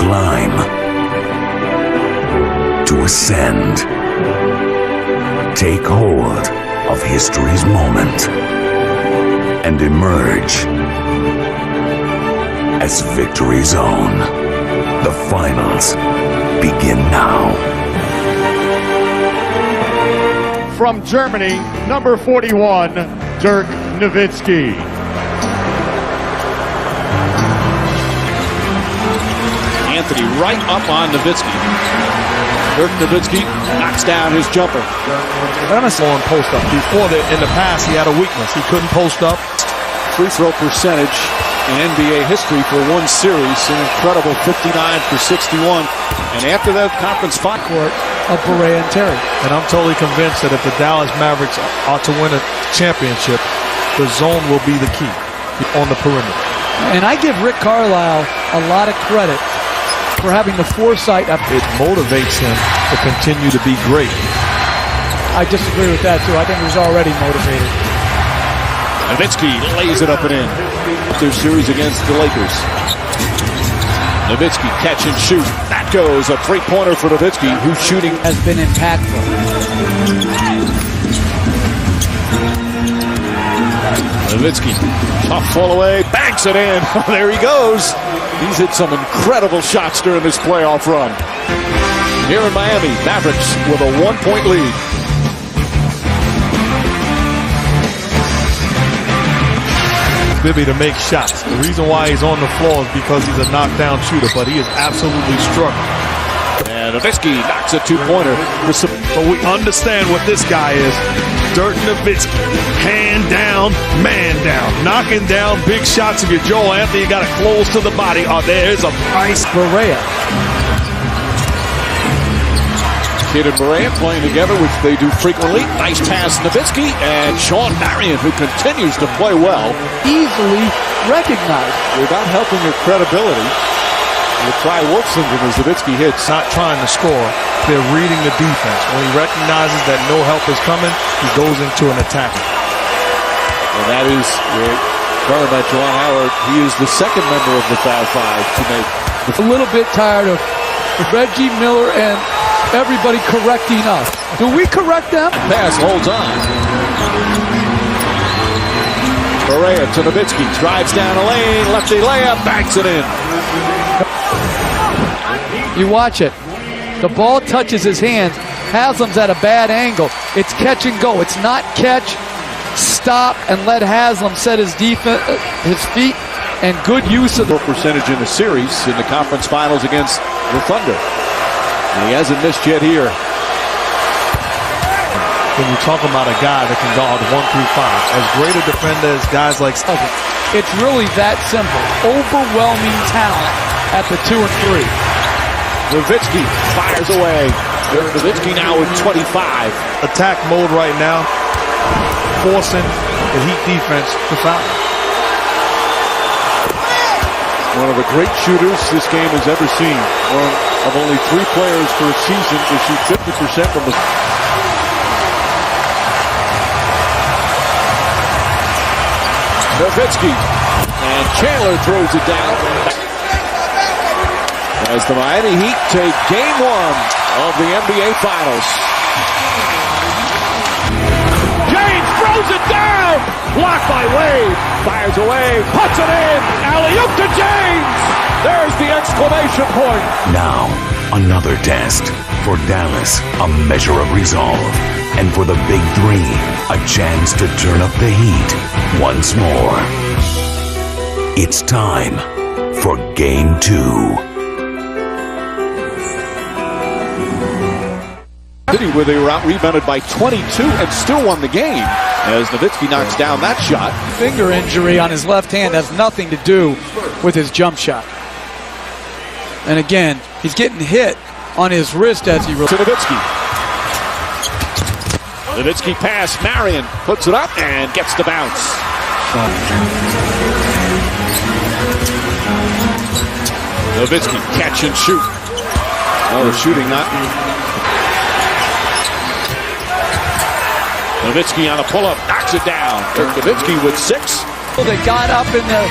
climb, to ascend, take hold of history's moment, and emerge as victory's own. The finals begin now. From Germany, number 41, Dirk Nowitzki. Anthony right up on Nowitzki. Dirk Nowitzki knocks down his jumper. Honestly, on post up. Before in the past, he had a weakness. He couldn't post up. Free throw percentage in NBA history for one series, an incredible 59 for 61. And after that conference final court of Barea and Terry. And I'm totally convinced that if the Dallas Mavericks are to win a championship, the zone will be the key on the perimeter. And I give Rick Carlisle a lot of credit for having the foresight. It motivates him to continue to be great. I disagree with that too. I think he was already motivated. Nowitzki lays it up and in. Their series against the Lakers. Nowitzki catch and shoot. That goes a three-pointer for Nowitzki, who's shooting has been impactful. Nowitzki, tough fall away, banks it in. There he goes. He's hit some incredible shots during this playoff run. Here in Miami, Mavericks with a 1-point lead. Bibby to make shots. The reason why he's on the floor is because he's a knockdown shooter, but he is absolutely struggling. And Nowitzki knocks a two-pointer. But we understand what this guy is. Dirk Nowitzki, hand down, man down, knocking down big shots. If you're Joel Anthony, you got to close to the body. Oh, there's a price. Barea. Kid and Barea playing together, which they do frequently. Nice pass, Nowitzki, and Sean Marion, who continues to play well. Easily recognized. Without helping your credibility. The Cry-Wolf syndrome as Nowitzki hits. Not trying to score. They're reading the defense. When he recognizes that no help is coming, he goes into an attack. And that is, talking about Juwan Howard, he is the second member of the Fab Five to make. A little bit tired of Reggie Miller and everybody correcting us. Do we correct them? Pass holds on. Barea to Nowitzki, drives down a lane, lefty layup, banks it in. You watch it. The ball touches his hands. Haslam's at a bad angle. It's catch and go. It's not catch, stop, and let Haslam set his feet, and good use of the percentage in the series in the conference finals against the Thunder. And he hasn't missed yet here. When you talk about a guy that can guard 1 through 5, as great a defender as guys like Stubble. It's really that simple. Overwhelming talent at the 2 and 3. Nowitzki fires away. Nowitzki now with 25. Attack mode right now, forcing the Heat defense to foul. One of the great shooters this game has ever seen. One of only 3 players for a season to shoot 50% from the... Nowitzki, and Chandler throws it down. As the Miami Heat take game 1 of the NBA Finals. James throws it down! Blocked by Wade. Fires away, puts it in! Alley-oop to James! There's the exclamation point! Now, another test. For Dallas, a measure of resolve. And for the Big Three, a chance to turn up the heat once more. It's time for Game 2. Where they were out-rebounded by 22 and still won the game as Nowitzki knocks down that shot. Finger injury on his left hand has nothing to do with his jump shot. And again, he's getting hit on his wrist as he... To Nowitzki. Nowitzki pass, Marion puts it up and gets the bounce. Nowitzki catch and shoot. Oh, the shooting not... Nowitzki on a pull-up, knocks it down. Dirk Nowitzki with 6. They got up in the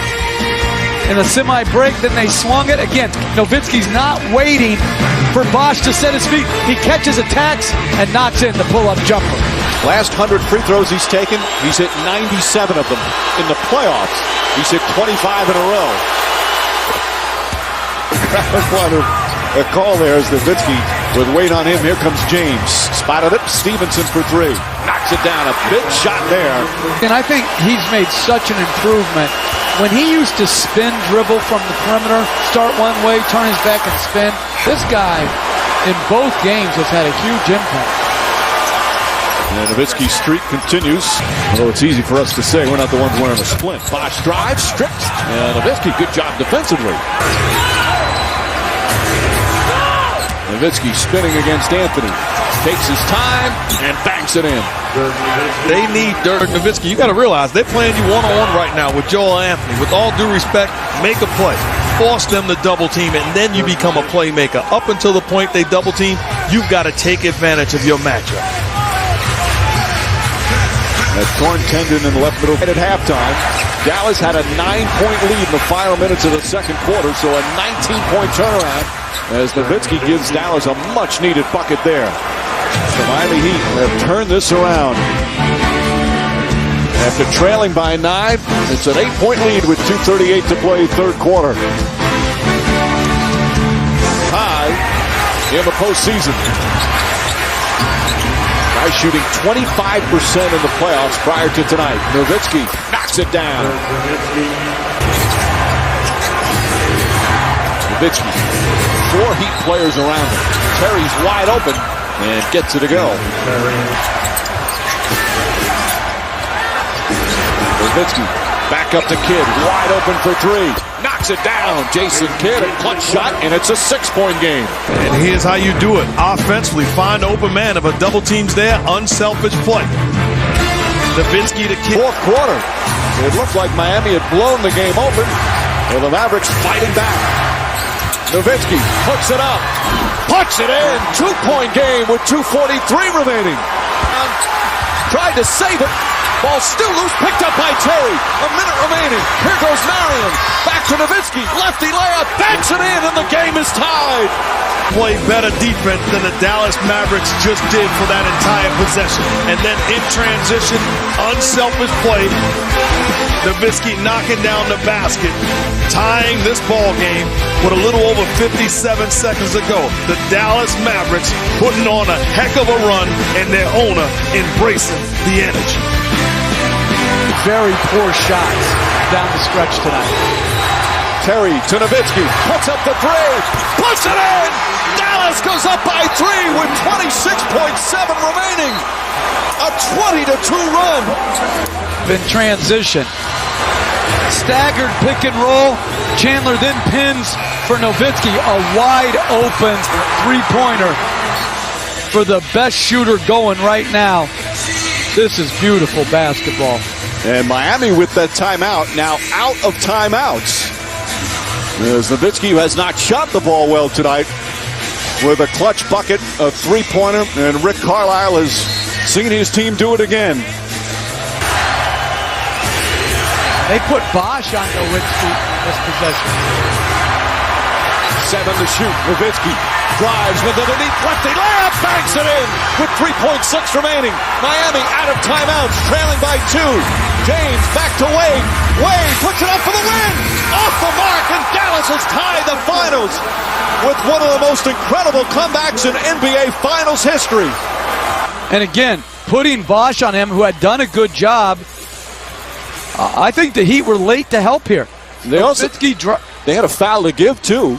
in the semi-break. Then they swung it. Again, Nowitzki's not waiting for Bosch to set his feet. He catches, attacks, and knocks in the pull-up jumper. Last 100 free throws he's taken, he's hit 97 of them. In the playoffs, he's hit 25 in a row. A call there is Nowitzki with weight on him. Here comes James. Spotted it. Stevenson for three. Knocks it down. A big shot there. And I think he's made such an improvement. When he used to spin dribble from the perimeter, start one way, turn his back and spin, this guy in both games has had a huge impact. And Nowitzki's streak continues. Although it's easy for us to say, we're not the ones wearing a splint. Bosch drives, stripped. And Nowitzki, good job defensively. Nowitzki spinning against Anthony. Takes his time and banks it in. They need Dirk Nowitzki. You got to realize they're playing you one-on-one right now with Joel Anthony. With all due respect, make a play. Force them to double team, and then you become a playmaker. Up until the point they double team, you've got to take advantage of your matchup. A torn tendon in the left middle at halftime. Dallas had a 9-point lead in the final minutes of the second quarter, so a 19-point turnaround as Nowitzki gives Dallas a much-needed bucket there. The Miami Heat have turned this around. After trailing by 9, it's an 8-point lead with 2:38 to play third quarter. High in the postseason. By shooting 25% in the playoffs prior to tonight. Nowitzki knocks it down. Nowitzki, 4 Heat players around him. Terry's wide open and gets it to go. Nowitzki back up to Kidd, wide open for 3. Knocks it down. Jason Kidd, a clutch shot, and it's a 6-point game. And here's how you do it. Offensively, find the open man. If a double team's there, unselfish play. Nowitzki to Kidd. Fourth quarter. It looked like Miami had blown the game open. And the Mavericks fighting back. Nowitzki hooks it up. Puts it in. 2-point game with 2:43 remaining. Tried to save it. Ball still loose, picked up by Terry. A minute remaining. Here goes Marion. Back to Nowitzki. Lefty layup. Banks it in, and the game is tied. Play better defense than the Dallas Mavericks just did for that entire possession. And then in transition, unselfish play. Nowitzki knocking down the basket, tying this ball game with a little over 57 seconds to go. The Dallas Mavericks putting on a heck of a run, and their owner embracing the energy. Very poor shots down the stretch tonight. Terry to Nowitzki, puts up the 3, puts it in! Dallas goes up by 3 with 26.7 remaining. A 20-2 run. In transition. Staggered pick and roll. Chandler then pins for Nowitzki. A wide open three-pointer for the best shooter going right now. This is beautiful basketball. And Miami with that timeout, now out of timeouts. As Nowitzki, who has not shot the ball well tonight, with a clutch bucket, a three-pointer, and Rick Carlisle has seen his team do it again. They put Bosch on Nowitzki this possession. 7 to shoot. Nowitzki drives with it underneath lefty layup, banks it in with 3.6 remaining. Miami out of timeouts, trailing by 2. James back to Wade. Wade puts it up for the win. Off the mark, and Dallas has tied the finals with one of the most incredible comebacks in NBA Finals history. And again, putting Bosch on him, who had done a good job. I think the Heat were late to help here. They had a foul to give too.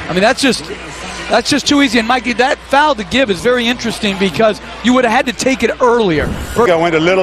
I mean, that's just too easy. And Mikey, that foul to give is very interesting because you would have had to take it earlier. I went a little